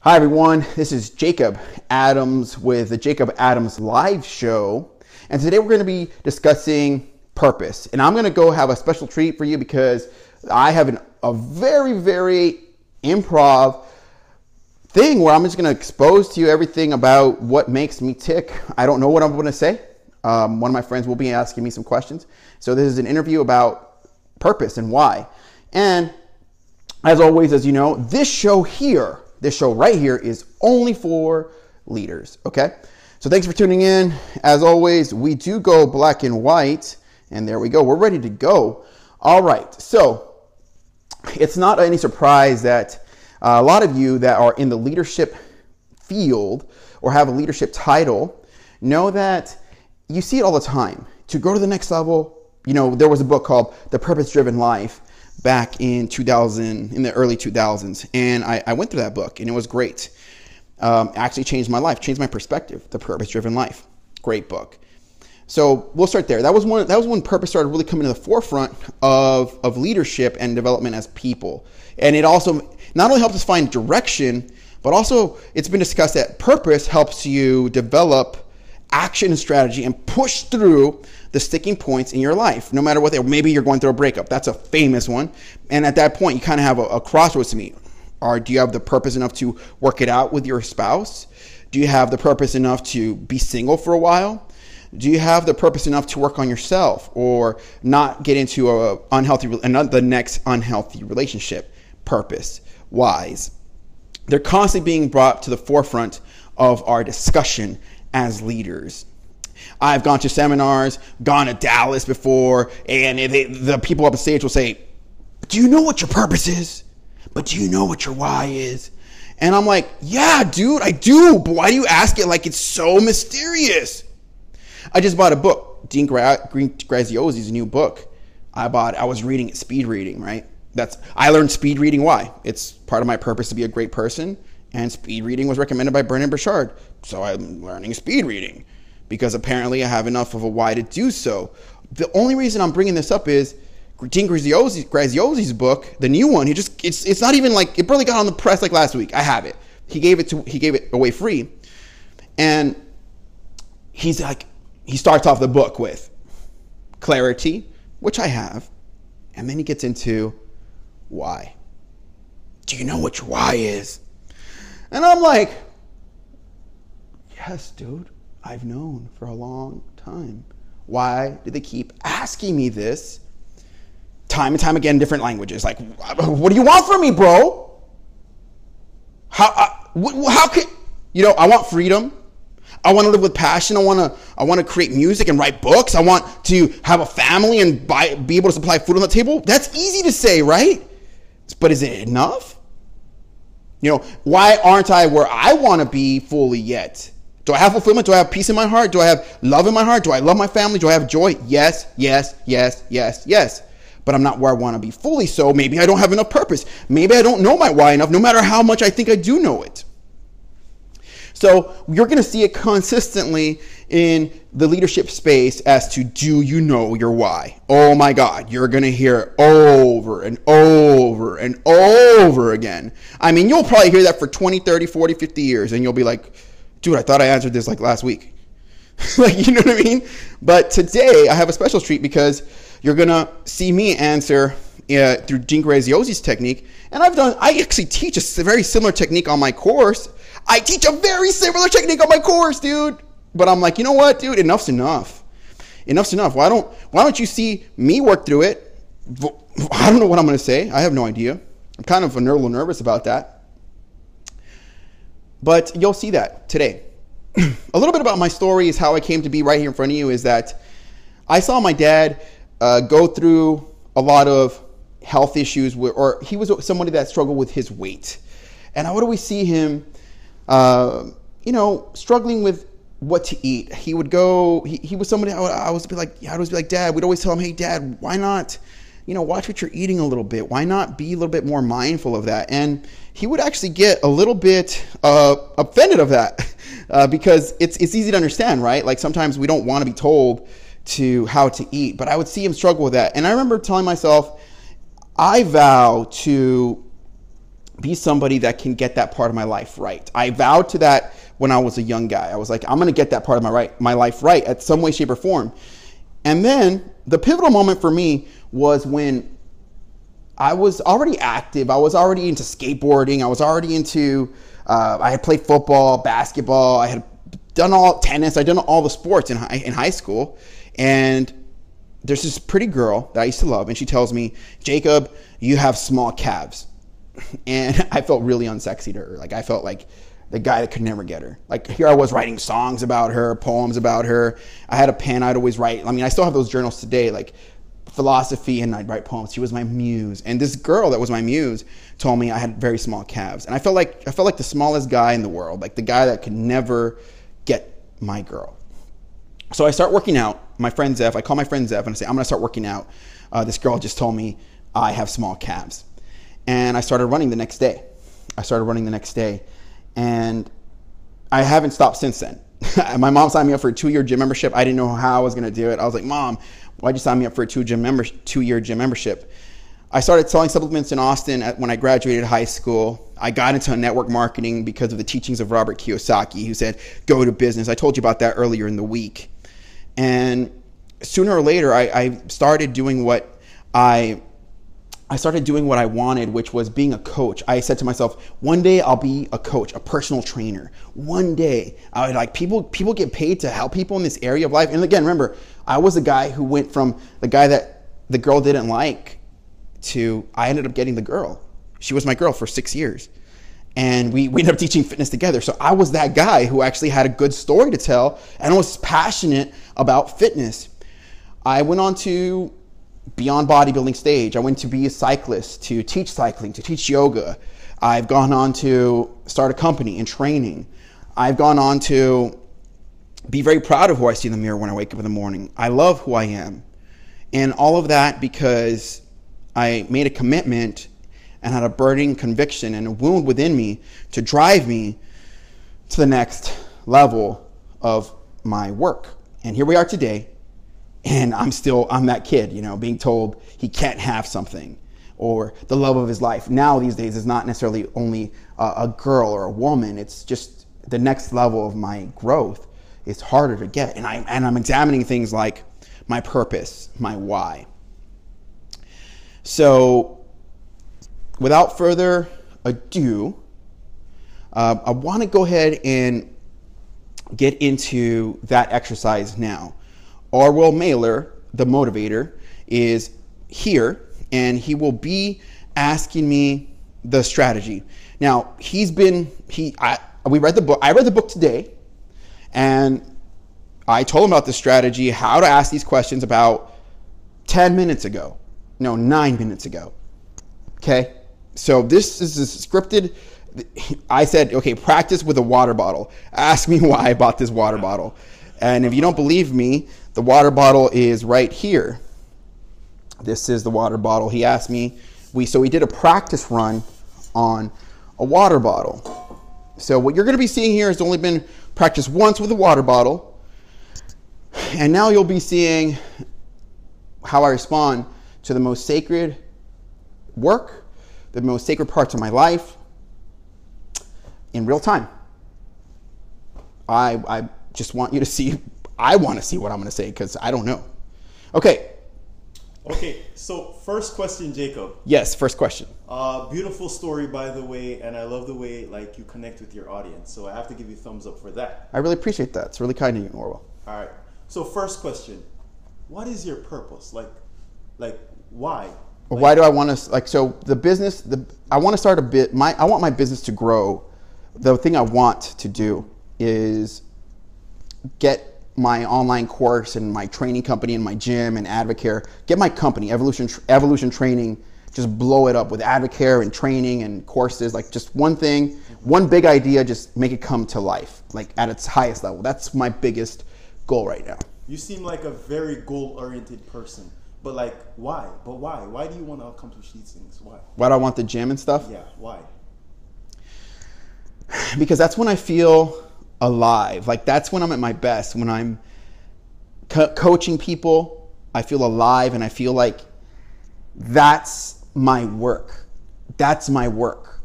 Hi everyone, this is Jacob Adams with the Jacob Adams Live Show, and today we're going to be discussing purpose. And I'm going to go have a special treat for you because I have a very improv thing where I'm just going to expose to you everything about what makes me tick. I don't know what I'm going to say. One of my friends will be asking me some questions. So this is an interview about purpose and why. And as always, as you know, this show right here is only for leaders, okay? So thanks for tuning in. As always, we do go black and white, and there we go. We're ready to go. All right, so it's not any surprise that a lot of you that are in the leadership field or have a leadership title know that you see it all the time. To go to the next level, there was a book called The Purpose-Driven Life back in the early 2000s. And I went through that book and it was great. Actually changed my life, changed my perspective. The Purpose-Driven Life, great book. So we'll start there. That was when purpose started really coming to the forefront of leadership and development as people. And it also not only helps us find direction, but also it's been discussed that purpose helps you develop action and strategy and push through the sticking points in your life, no matter what they are. Maybe you're going through a breakup. That's a famous one. And at that point, you kind of have a crossroads to meet. Or do you have the purpose enough to work it out with your spouse? Do you have the purpose enough to be single for a while? Do you have the purpose enough to work on yourself or not get into the next unhealthy relationship? Purpose wise. They're constantly being brought to the forefront of our discussion as leaders. I've gone to seminars, gone to Dallas before, and the people up on stage will say, do you know what your purpose is? But do you know what your why is? And I'm like, yeah, dude, I do. But why do you ask it like it's so mysterious? I just bought a book, Dean Graziosi's new book. I was reading it, speed reading, right? I learned speed reading. Why? It's part of my purpose to be a great person. And speed reading was recommended by Brendon Burchard. So I'm learning speed reading because apparently I have enough of a why to do so. The only reason I'm bringing this up is Dean Graziosi's book, the new one. It's not even like it barely got on the press like last week. I have it. He gave it away free, and he starts off the book with clarity, which I have, and then he gets into why. Do you know what your why is? And I'm like, yes, dude, I've known for a long time. Why do they keep asking me this time and time again in different languages? Like, what do you want from me, bro? How can, I want freedom. I want to live with passion. I want to create music and write books. I want to have a family and be able to supply food on the table. That's easy to say, right? But is it enough? Why aren't I where I want to be fully yet? Do I have fulfillment? Do I have peace in my heart? Do I have love in my heart? Do I love my family? Do I have joy? Yes. But I'm not where I want to be fully, so maybe I don't have enough purpose. Maybe I don't know my why enough, no matter how much I think I do know it. So you're going to see it consistently in the leadership space as to, do you know your why? Oh my God, you're going to hear it over and over and over again. I mean, you'll probably hear that for 20, 30, 40, 50 years, and you'll be like, dude, I thought I answered this like last week. You know what I mean? But today I have a special treat because you're going to see me answer through Dean Graziosi's technique. And I actually teach a very similar technique on my course. I teach a very similar technique on my course, dude. But I'm like, you know what, dude? Enough's enough. Enough's enough. Why don't you see me work through it? I don't know what I'm going to say. I have no idea. I'm kind of a little nervous about that. But you'll see that today. A little bit about my story is how I came to be right here in front of you is that I saw my dad go through a lot of health issues, or he was somebody that struggled with his weight. And I would always see him struggling with what to eat. He would go, he was somebody I'd always be like, Dad, we'd always tell him, hey, Dad, why not, watch what you're eating a little bit. Why not be a little bit more mindful of that? And he would actually get a little bit offended of that because it's easy to understand, right? Like sometimes we don't want to be told to how to eat, but I would see him struggle with that. And I remember telling myself, I vow to be somebody that can get that part of my life right. I vowed to that when I was a young guy. I was like, I'm going to get that part of my life right at some way, shape, or form. And then the pivotal moment for me was when I was already active. I was already into skateboarding. I was already into, I had played football, basketball. I had done all tennis. I'd done all the sports in high school. And there's this pretty girl that I used to love. And she tells me, Jacob, you have small calves. And I felt really unsexy to her. Like, I felt like the guy that could never get her. Like, here I was writing songs about her, poems about her. I had a pen I'd always write. I mean, I still have those journals today, like philosophy, and I'd write poems. She was my muse. And this girl that was my muse told me I had very small calves. And I felt like the smallest guy in the world, like the guy that could never get my girl. So I start working out. My friend Zeph, I call my friend Zeph and I say, I'm going to start working out. This girl just told me I have small calves. And I started running the next day. And I haven't stopped since then. My mom signed me up for a 2-year gym membership. I didn't know how I was going to do it. I was like, Mom, why'd you sign me up for a 2-year gym membership? I started selling supplements in Austin when I graduated high school. I got into network marketing because of the teachings of Robert Kiyosaki, who said, go to business. I told you about that earlier in the week. And sooner or later, I started doing what I wanted, which was being a coach. I said to myself, one day I'll be a coach, a personal trainer. One day, I would like people get paid to help people in this area of life. And again, remember, I was a guy who went from the guy that the girl didn't like to I ended up getting the girl. She was my girl for 6 years. And we ended up teaching fitness together. So I was that guy who actually had a good story to tell and was passionate about fitness. I went on to beyond bodybuilding stage. I went to be a cyclist, to teach cycling, to teach yoga. I've gone on to start a company in training. I've gone on to be very proud of who I see in the mirror when I wake up in the morning. I love who I am. And all of that because I made a commitment and had a burning conviction and a wound within me to drive me to the next level of my work. And here we are today. And I'm that kid, being told he can't have something or the love of his life. Now these days is not necessarily only a girl or a woman. It's just the next level of my growth is harder to get. And I'm examining things like my purpose, my why. So without further ado, I want to go ahead and get into that exercise now. Orwell Mailer, the motivator, is here, and he will be asking me the strategy. Now, we read the book. I read the book today, and I told him about the strategy, how to ask these questions about 9 minutes ago. Okay? So this is a scripted. I said, okay, practice with a water bottle. Ask me why I bought this water bottle. And if you don't believe me, the water bottle is right here. This is the water bottle. He asked me, we did a practice run on a water bottle. So what you're going to be seeing here has only been practiced once with a water bottle. And now you'll be seeing how I respond to the most sacred work, the most sacred parts of my life in real time. I just want you to see, I want to see what I'm going to say because I don't know. Okay, so first question, Jacob. Yes, first question. Beautiful story, by the way, and I love the way you connect with your audience. So I have to give you a thumbs up for that. I really appreciate that. It's really kind of you, Orwell. All right. So first question, what is your purpose? Why? Why do I want to, so the business, I want to start I want my business to grow. The thing I want to do is get my online course and my training company and my gym and Advocare, get my company, Evolution Training, just blow it up with Advocare and training and courses, just one thing, one big idea, just make it come to life, at its highest level. That's my biggest goal right now. You seem like a very goal-oriented person, but why? But why? Why do you want to accomplish these things? Why? Why do I want the gym and stuff? Yeah, why? Because that's when I feel alive. That's when I'm at my best. When I'm coaching people, I feel alive and I feel like that's my work. That's my work.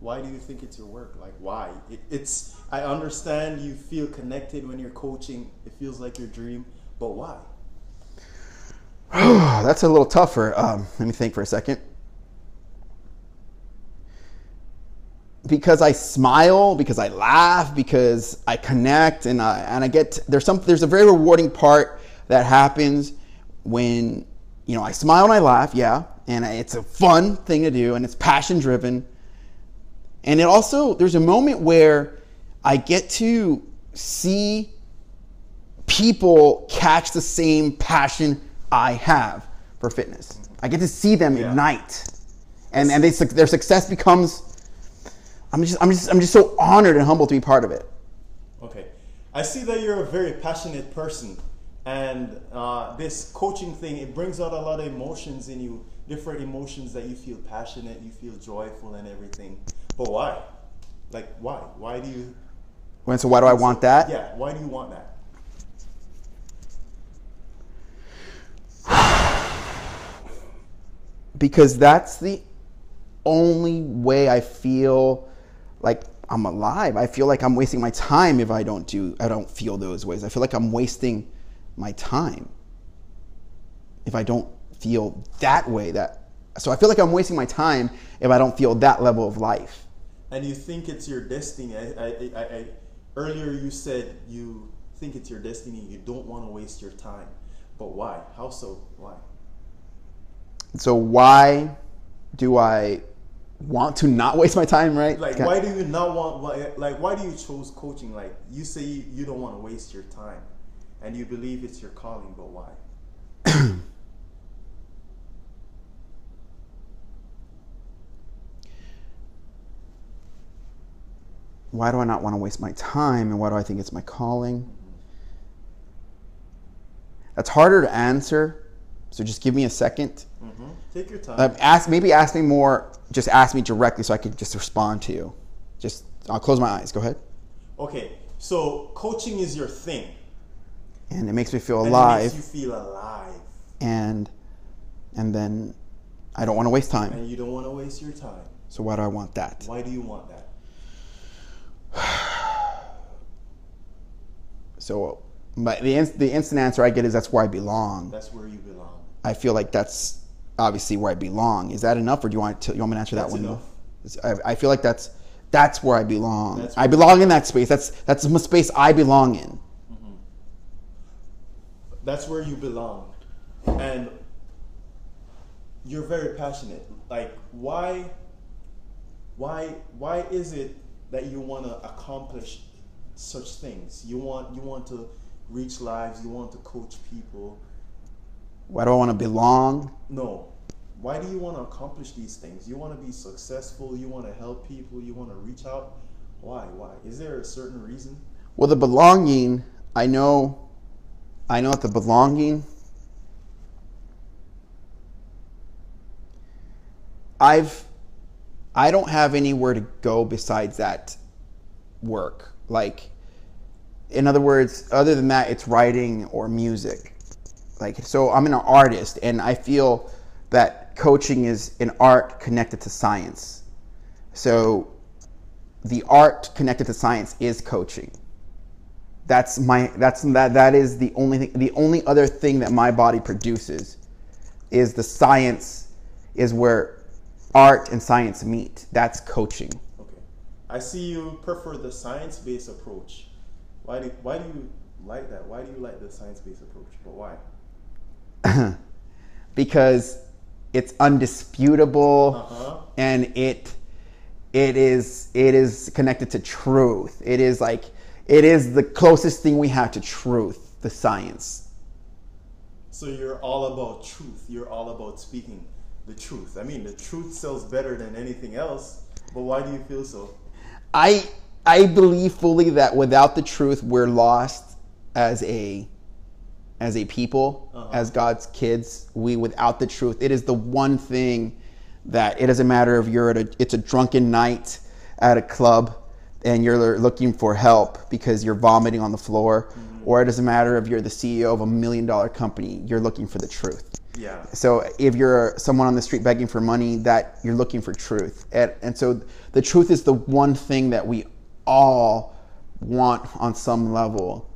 Why do you think it's your work? Like, why? I understand you feel connected when you're coaching. It feels like your dream, but why? That's a little tougher. Let me think for a second. Because I smile, because I laugh, because I connect, and I get there's a very rewarding part that happens when I smile and I laugh, yeah, and it's a fun thing to do, and it's passion driven, and it also there's a moment where I get to see people catch the same passion I have for fitness. I get to see them ignite, and their success becomes. I'm just so honored and humbled to be part of it. Okay, I see that you're a very passionate person, and this coaching thing, it brings out a lot of emotions in you, different emotions that you feel passionate, you feel joyful and everything. But why? Like, why? Why do you? So why do I want that? Yeah, why do you want that? Because that's the only way I feel like I'm alive. I feel like I'm wasting my time if I don't feel those ways. I feel like I'm wasting my time if I don't feel that way. So I feel like I'm wasting my time if I don't feel that level of life. And you think it's your destiny. Earlier you said you think it's your destiny. You don't want to waste your time. But why? How so? Why? So why do I want to not waste my time, right? Like, why do you not want? Why do you choose coaching? Like, you say you don't want to waste your time, and you believe it's your calling, but why? Why do I not want to waste my time, and why do I think it's my calling? That's harder to answer, so just give me a second. Take your time. Ask me more. Just ask me directly so I can just respond to you. I'll close my eyes. Go ahead. Okay, so coaching is your thing. And it makes me feel alive. It makes you feel alive. And then I don't want to waste time. And you don't want to waste your time. So why do I want that? Why do you want that? So the instant answer I get is that's where I belong. That's where you belong. I feel like that's obviously where I belong. Is that enough, or do you want me to answer that one? Enough. I feel like that's where I belong. I belong in that space. That's the space I belong in. Mm-hmm. That's where you belong, and you're very passionate. Like, why is it that you want to accomplish such things? You want to reach lives. You want to coach people. Why do I want to belong? No. Why do you want to accomplish these things? You want to be successful. You want to help people. You want to reach out. Why? Is there a certain reason? Well, the belonging, I know that the belonging, I don't have anywhere to go besides that work. Like, in other words, other than that, it's writing or music. Like, so I'm an artist, and I feel that coaching is an art connected to science. So the art connected to science is coaching. That is the only thing. The only other thing that my body produces is the science, is where art and science meet. That's coaching. Okay, I see you prefer the science-based approach. Why do you like that? Why do you like the science-based approach? But why? Because it's undisputable, and it is connected to truth. It is the closest thing we have to truth, the science. So you're all about truth. You're all about speaking the truth. I mean, the truth sells better than anything else. But why do you feel so? I believe fully that without the truth, we're lost as a people, as God's kids. Without the truth, it is the one thing that it doesn't matter if it's a drunken night at a club and you're looking for help because you're vomiting on the floor, or it doesn't matter if you're the CEO of $1 million company, you're looking for the truth. Yeah. So if you're someone on the street begging for money, that you're looking for truth. And so the truth is the one thing that we all want on some level.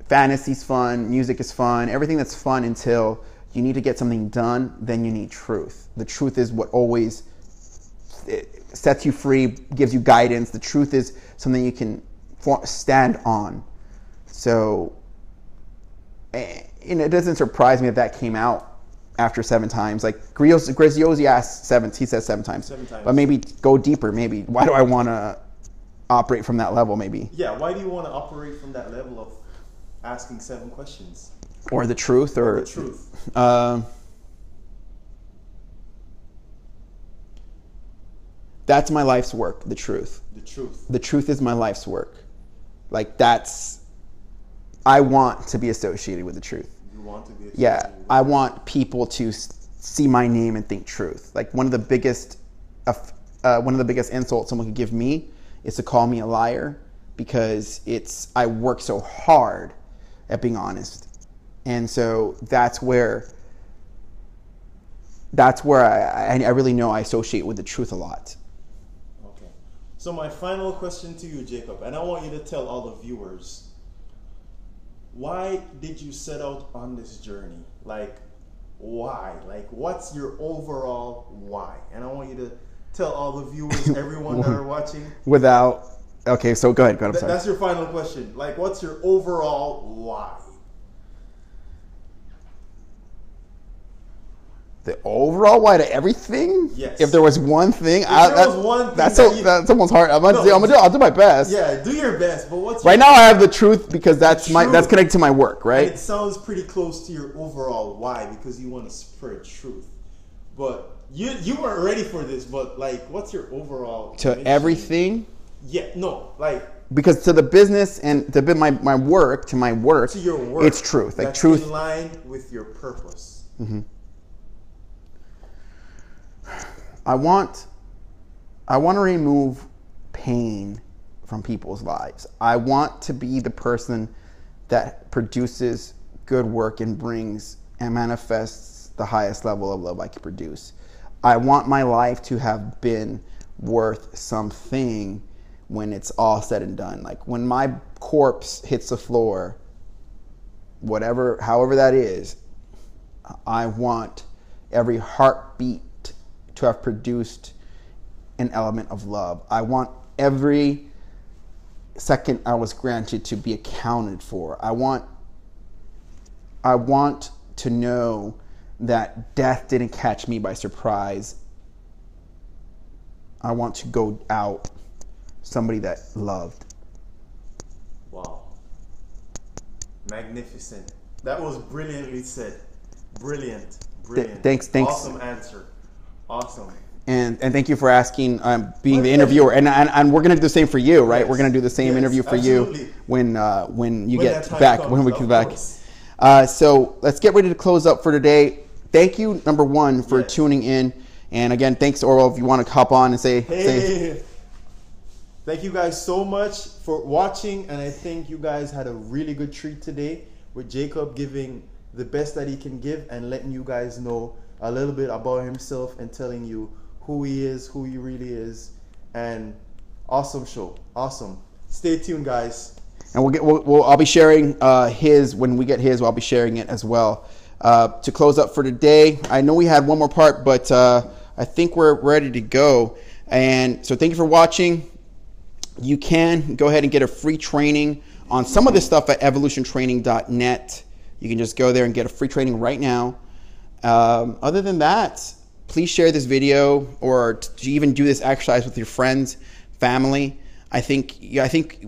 Fantasy's fun, music is fun, everything that's fun until you need to get something done, then you need truth. The truth is what always sets you free, gives you guidance. The truth is something you can stand on. So, it doesn't surprise me that came out after 7 times. Like Graziosi asked he says 7 times. 7 times. But maybe go deeper. Maybe why do I want to operate from that level? Maybe. Yeah. Why do you want to operate from that level of asking 7 questions? Or the truth, or the truth. That's my life's work. The truth. The truth. The truth is my life's work. Like I want to be associated with the truth. You want to be associated Yeah, with I want people to see my name and think truth. Like one of the biggest insults someone could give me is to call me a liar, because I work so hard at being honest. And so that's where I really know I associate with the truth a lot. Okay. So my final question to you, Jacob, and I want you to tell all the viewers, why did you set out on this journey? Like, why? Like, what's your overall why? And I want you to tell all the viewers, everyone that are watching. Okay, so go ahead. I'm sorry. That's your final question. Like, what's your overall why? The overall why to everything? Yes. If there was one thing, that's almost hard. I'll do my best. Yeah, do your best. But what's right now? I have the truth because that's connected to my work, right? And it sounds pretty close to your overall why, because you want to spread truth. But you weren't ready for this. But like, what's your overall to mission? Everything? Yeah, no, like. Because to the business and to my work, to your work, it's truth. Like that's truth in line with your purpose. Mm-hmm. I want to remove pain from people's lives. I want to be the person that produces good work and brings and manifests the highest level of love I can produce. I want my life to have been worth something when it's all said and done. Like when my corpse hits the floor, however that is, I want every heartbeat to have produced an element of love. I want every second I was granted to be accounted for. I want to know that death didn't catch me by surprise. I want to go out somebody that loved. Wow. Magnificent. That was brilliantly said. Brilliant. Thanks. Awesome answer. Awesome. And thank you for asking, being the interviewer, and we're gonna do the same for you, right? Yes. We're gonna do the same interview for absolutely. you when you get back, comes, when we come back. So let's get ready to close up for today. Thank you, number one, for tuning in, and again, thanks, Orwell. If you want to hop on and say. Thank you guys so much for watching, and I think you guys had a really good treat today with Jacob giving the best that he can give and letting you guys know a little bit about himself and telling you who he is, who he really is, and awesome show, awesome. Stay tuned, guys. And I'll be sharing his when we get his. I'll be sharing it as well. To close up for today, I know we had one more part, but I think we're ready to go. And so, thank you for watching. You can go ahead and get a free training on some of this stuff at evolutiontraining.net. You can just go there and get a free training right now. Other than that, please share this video or to even do this exercise with your friends, family. I think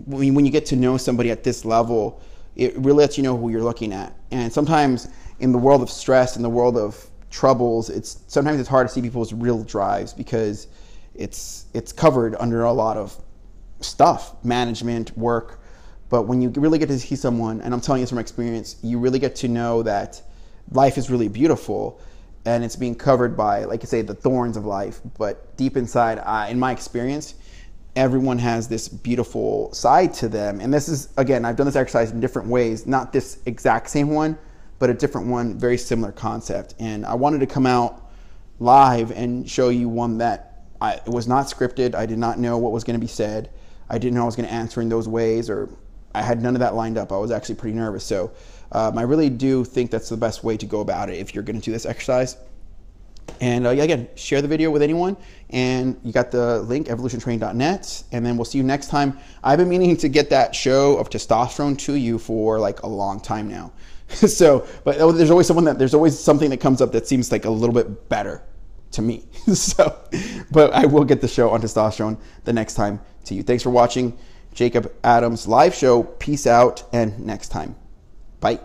when you get to know somebody at this level, it really lets you know who you're looking at. And sometimes in the world of stress, in the world of troubles, sometimes it's hard to see people's real drives because it's covered under a lot of stuff, management, work. But when you really get to see someone, and I'm telling you this from experience, you really get to know that life is really beautiful and it's being covered by, like I say, the thorns of life. But deep inside, in my experience, everyone has this beautiful side to them. And this is, again, I've done this exercise in different ways, not this exact same one, but a different one, very similar concept. And I wanted to come out live and show you one that it was not scripted. I did not know what was going to be said. I didn't know I was going to answer in those ways, or I had none of that lined up. I was actually pretty nervous. So I really do think that's the best way to go about it if you're going to do this exercise. And again, share the video with anyone. And you got the link, evolutiontraining.net. And then we'll see you next time. I've been meaning to get that show of testosterone to you for like a long time now. So, but there's always something that comes up that seems like a little bit better to me. So, but I will get the show on testosterone the next time to you. Thanks for watching Jacob Adams live show. Peace out, and next time. Bye.